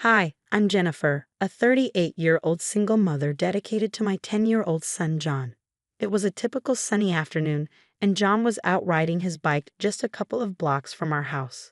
Hi, I'm Jennifer, a 38-year-old single mother dedicated to my 10-year-old son John. It was a typical sunny afternoon, and John was out riding his bike just a couple of blocks from our house.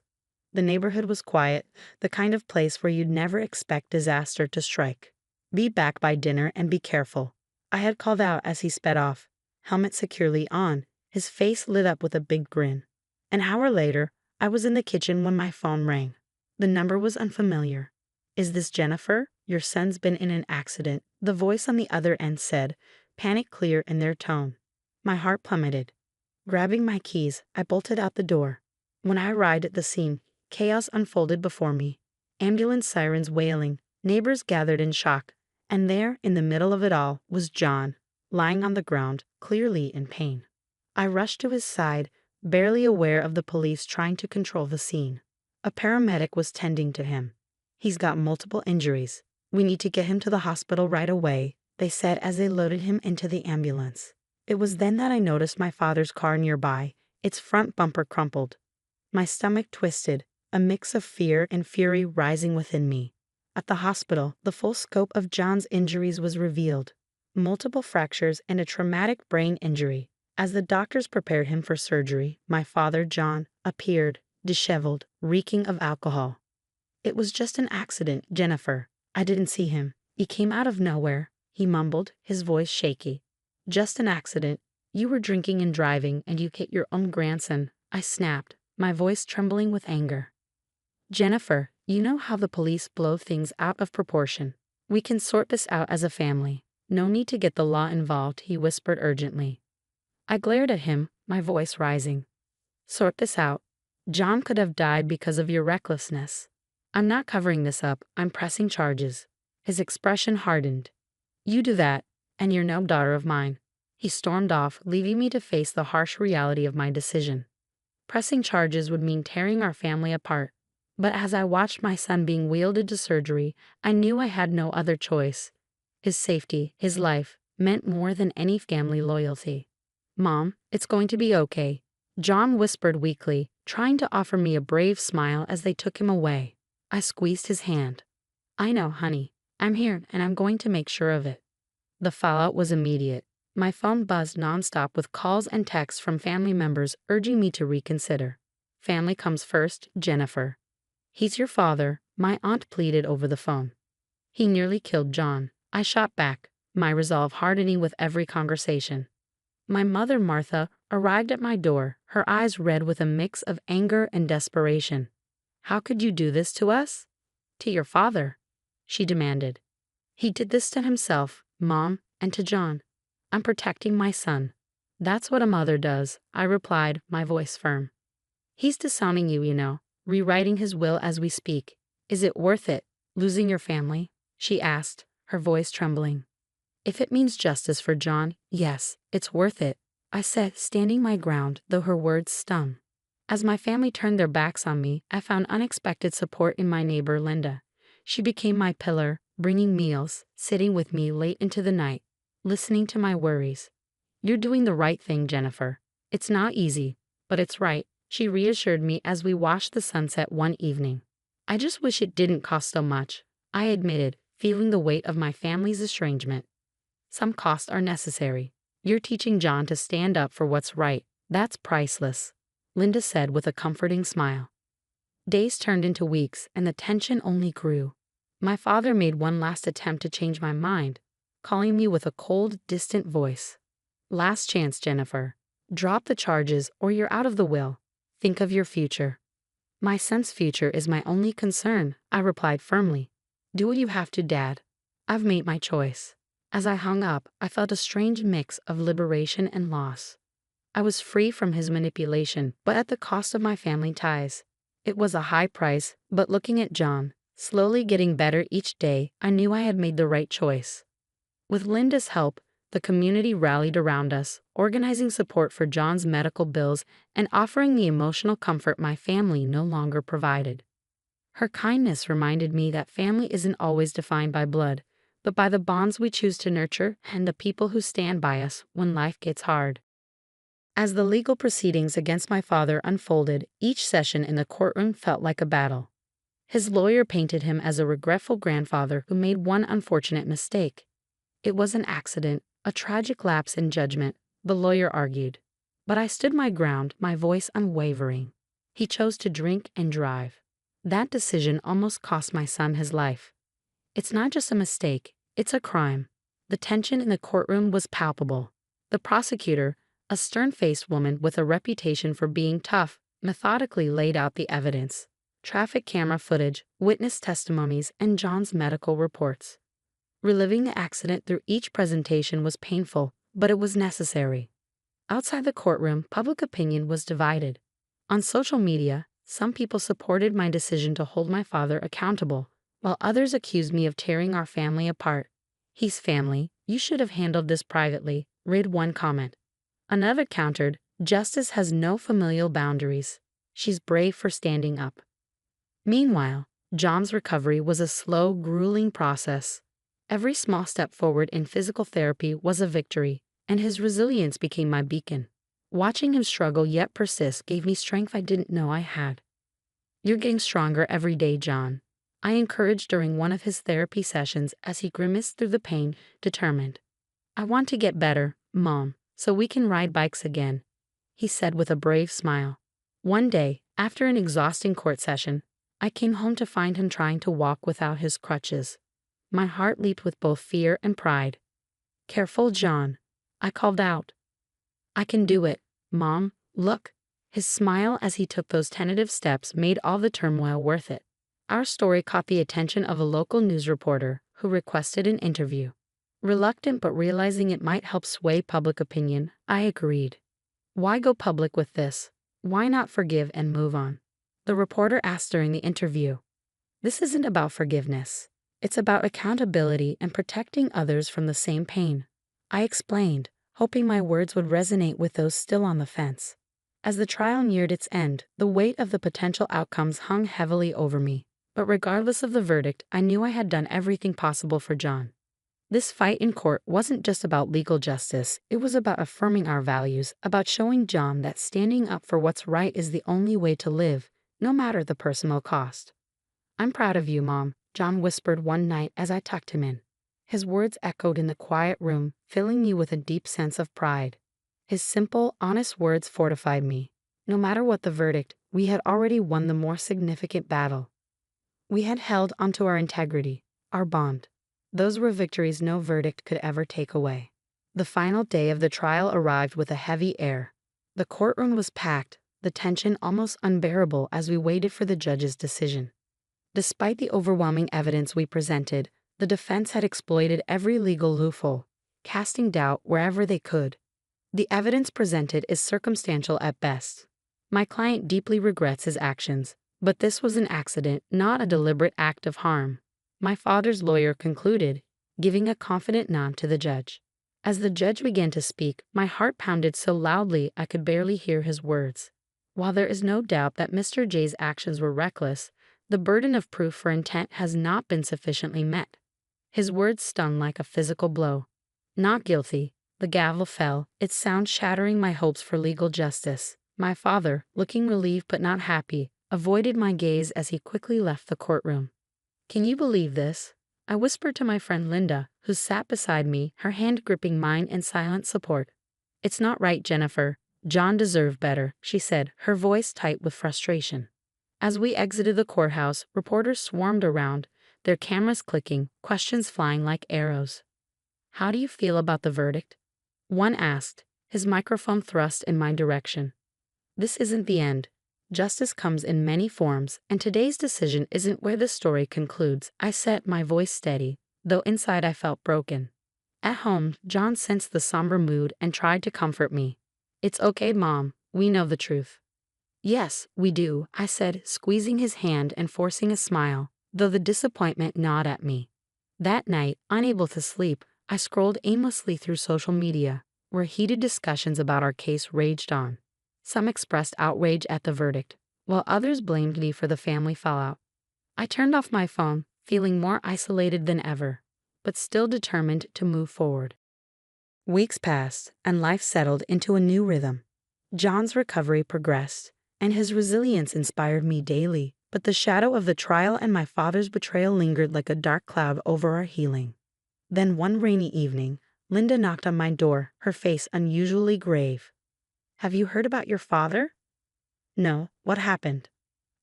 The neighborhood was quiet, the kind of place where you'd never expect disaster to strike. Be back by dinner and be careful, I had called out as he sped off, helmet securely on, his face lit up with a big grin. An hour later, I was in the kitchen when my phone rang. The number was unfamiliar. "Is this Jennifer? Your son's been in an accident," the voice on the other end said, panic clear in their tone. My heart plummeted. Grabbing my keys, I bolted out the door. When I arrived at the scene, chaos unfolded before me. Ambulance sirens wailing, neighbors gathered in shock, and there, in the middle of it all, was John, lying on the ground, clearly in pain. I rushed to his side, barely aware of the police trying to control the scene. A paramedic was tending to him. "He's got multiple injuries. We need to get him to the hospital right away," they said as they loaded him into the ambulance. It was then that I noticed my father's car nearby, its front bumper crumpled. My stomach twisted, a mix of fear and fury rising within me. At the hospital, the full scope of John's injuries was revealed. Multiple fractures and a traumatic brain injury. As the doctors prepared him for surgery, my father, John, appeared, disheveled, reeking of alcohol. "It was just an accident, Jennifer. I didn't see him. He came out of nowhere," he mumbled, his voice shaky. "Just an accident. You were drinking and driving, and you hit your own grandson," I snapped, my voice trembling with anger. "Jennifer, you know how the police blow things out of proportion. We can sort this out as a family. No need to get the law involved," he whispered urgently. I glared at him, my voice rising. "Sort this out? John could have died because of your recklessness. I'm not covering this up, I'm pressing charges." His expression hardened. "You do that, and you're no daughter of mine." He stormed off, leaving me to face the harsh reality of my decision. Pressing charges would mean tearing our family apart. But as I watched my son being wheeled into surgery, I knew I had no other choice. His safety, his life, meant more than any family loyalty. "Mom, it's going to be okay," John whispered weakly, trying to offer me a brave smile as they took him away. I squeezed his hand. "I know, honey. I'm here, and I'm going to make sure of it." The fallout was immediate. My phone buzzed nonstop with calls and texts from family members urging me to reconsider. "Family comes first, Jennifer." "He's your father," my aunt pleaded over the phone. "He nearly killed John," I shot back, my resolve hardening with every conversation. My mother, Martha, arrived at my door, her eyes red with a mix of anger and desperation. "How could you do this to us?" "To your father," she demanded. "He did this to himself, Mom, and to John. I'm protecting my son." "That's what a mother does," I replied, my voice firm. "He's disowning you, rewriting his will as we speak. Is it worth it, losing your family?" she asked, her voice trembling. "If it means justice for John, yes, it's worth it," I said, standing my ground, though her words stung. As my family turned their backs on me, I found unexpected support in my neighbor Linda. She became my pillar, bringing meals, sitting with me late into the night, listening to my worries. "You're doing the right thing, Jennifer. It's not easy, but it's right," she reassured me as we watched the sunset one evening. "I just wish it didn't cost so much," I admitted, feeling the weight of my family's estrangement. "Some costs are necessary. You're teaching John to stand up for what's right. That's priceless," Linda said with a comforting smile. Days turned into weeks, and the tension only grew. My father made one last attempt to change my mind, calling me with a cold, distant voice. "Last chance, Jennifer. Drop the charges or you're out of the will. Think of your future." "My son's future is my only concern," I replied firmly. "Do what you have to, Dad. I've made my choice." As I hung up, I felt a strange mix of liberation and loss. I was free from his manipulation, but at the cost of my family ties. It was a high price, but looking at John, slowly getting better each day, I knew I had made the right choice. With Linda's help, the community rallied around us, organizing support for John's medical bills and offering the emotional comfort my family no longer provided. Her kindness reminded me that family isn't always defined by blood, but by the bonds we choose to nurture and the people who stand by us when life gets hard. As the legal proceedings against my father unfolded, each session in the courtroom felt like a battle. His lawyer painted him as a regretful grandfather who made one unfortunate mistake. It was an accident, a tragic lapse in judgment, the lawyer argued. But I stood my ground, my voice unwavering. He chose to drink and drive. That decision almost cost my son his life. It's not just a mistake, it's a crime. The tension in the courtroom was palpable. The prosecutor, a stern-faced woman with a reputation for being tough, methodically laid out the evidence. Traffic camera footage, witness testimonies, and John's medical reports. Reliving the accident through each presentation was painful, but it was necessary. Outside the courtroom, public opinion was divided. On social media, some people supported my decision to hold my father accountable, while others accused me of tearing our family apart. "He's family, you should have handled this privately," read one comment. Another countered, "Justice has no familial boundaries. She's brave for standing up." Meanwhile, John's recovery was a slow, grueling process. Every small step forward in physical therapy was a victory, and his resilience became my beacon. Watching him struggle yet persist gave me strength I didn't know I had. "You're getting stronger every day, John," I encouraged during one of his therapy sessions as he grimaced through the pain, determined. "I want to get better, Mom, so we can ride bikes again," he said with a brave smile. One day, after an exhausting court session, I came home to find him trying to walk without his crutches. My heart leaped with both fear and pride. "Careful, John," I called out. "I can do it, Mom, look." His smile as he took those tentative steps made all the turmoil worth it. Our story caught the attention of a local news reporter who requested an interview. Reluctant but realizing it might help sway public opinion, I agreed. "Why go public with this? Why not forgive and move on?" The reporter asked during the interview. "This isn't about forgiveness. It's about accountability and protecting others from the same pain," I explained, hoping my words would resonate with those still on the fence. As the trial neared its end, the weight of the potential outcomes hung heavily over me. But regardless of the verdict, I knew I had done everything possible for John. This fight in court wasn't just about legal justice, it was about affirming our values, about showing John that standing up for what's right is the only way to live, no matter the personal cost. "I'm proud of you, Mom," John whispered one night as I tucked him in. His words echoed in the quiet room, filling me with a deep sense of pride. His simple, honest words fortified me. No matter what the verdict, we had already won the more significant battle. We had held onto our integrity, our bond. Those were victories no verdict could ever take away. The final day of the trial arrived with a heavy air. The courtroom was packed, the tension almost unbearable as we waited for the judge's decision. Despite the overwhelming evidence we presented, the defense had exploited every legal loophole, casting doubt wherever they could. The evidence presented is circumstantial at best. My client deeply regrets his actions, but this was an accident, not a deliberate act of harm, my father's lawyer concluded, giving a confident nod to the judge. As the judge began to speak, my heart pounded so loudly I could barely hear his words. While there is no doubt that Mr. J's actions were reckless, the burden of proof for intent has not been sufficiently met. His words stung like a physical blow. "Not guilty." The gavel fell, its sound shattering my hopes for legal justice. My father, looking relieved but not happy, avoided my gaze as he quickly left the courtroom. "Can you believe this?" I whispered to my friend Linda, who sat beside me, her hand gripping mine in silent support. "It's not right, Jennifer. John deserved better," she said, her voice tight with frustration. As we exited the courthouse, reporters swarmed around, their cameras clicking, questions flying like arrows. "How do you feel about the verdict?" one asked, his microphone thrust in my direction. "This isn't the end. Justice comes in many forms, and today's decision isn't where the story concludes," I said, my voice steady, though inside I felt broken. At home, John sensed the somber mood and tried to comfort me. "It's okay, Mom, we know the truth." "Yes, we do," I said, squeezing his hand and forcing a smile, though the disappointment gnawed at me. That night, unable to sleep, I scrolled aimlessly through social media, where heated discussions about our case raged on. Some expressed outrage at the verdict, while others blamed me for the family fallout. I turned off my phone, feeling more isolated than ever, but still determined to move forward. Weeks passed, and life settled into a new rhythm. John's recovery progressed, and his resilience inspired me daily, But the shadow of the trial and my father's betrayal lingered like a dark cloud over our healing. Then one rainy evening, Linda knocked on my door, her face unusually grave. "Have you heard about your father?" "No, what happened?"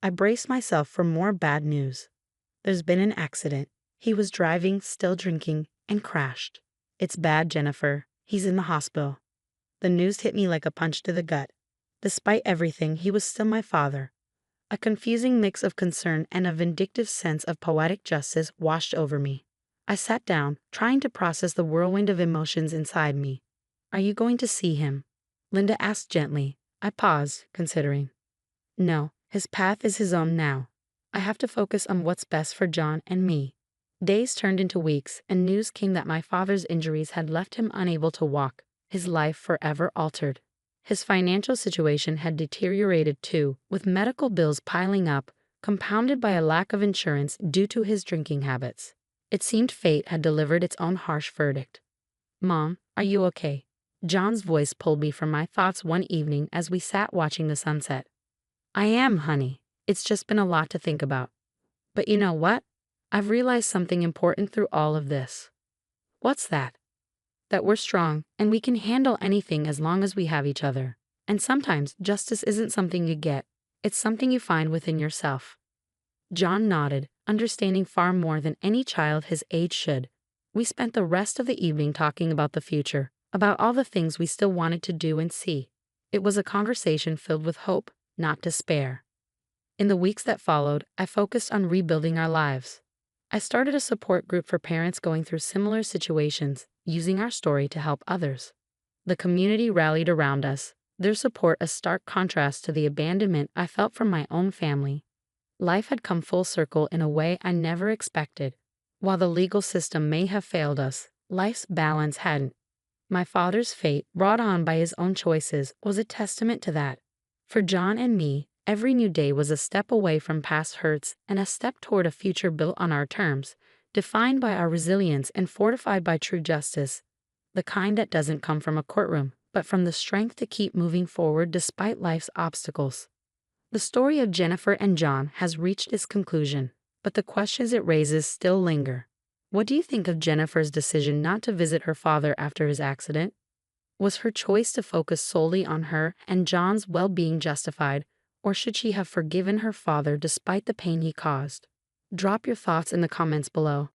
I braced myself for more bad news. "There's been an accident. He was driving, still drinking, and crashed." "It's bad, Jennifer. He's in the hospital." The news hit me like a punch to the gut. Despite everything, he was still my father. A confusing mix of concern and a vindictive sense of poetic justice washed over me. I sat down, trying to process the whirlwind of emotions inside me. "Are you going to see him?" Linda asked gently. I paused, considering. "No, his path is his own now. I have to focus on what's best for John and me." Days turned into weeks, and news came that my father's injuries had left him unable to walk, his life forever altered. His financial situation had deteriorated too, with medical bills piling up, compounded by a lack of insurance due to his drinking habits. It seemed fate had delivered its own harsh verdict. "Mom, are you okay?" John's voice pulled me from my thoughts one evening as we sat watching the sunset. "I am, honey. It's just been a lot to think about. But you know what? I've realized something important through all of this." "What's that?" "That we're strong, and we can handle anything as long as we have each other. And sometimes justice isn't something you get, it's something you find within yourself." John nodded, understanding far more than any child his age should. We spent the rest of the evening talking about the future, about all the things we still wanted to do and see. It was a conversation filled with hope, not despair. In the weeks that followed, I focused on rebuilding our lives. I started a support group for parents going through similar situations, using our story to help others. The community rallied around us, their support a stark contrast to the abandonment I felt from my own family. Life had come full circle in a way I never expected. While the legal system may have failed us, life's balance hadn't. My father's fate, brought on by his own choices, was a testament to that. For John and me, every new day was a step away from past hurts and a step toward a future built on our terms, defined by our resilience and fortified by true justice, the kind that doesn't come from a courtroom, but from the strength to keep moving forward despite life's obstacles. The story of Jennifer and John has reached its conclusion, but the questions it raises still linger. What do you think of Jennifer's decision not to visit her father after his accident? Was her choice to focus solely on her and John's well-being justified, or should she have forgiven her father despite the pain he caused? Drop your thoughts in the comments below.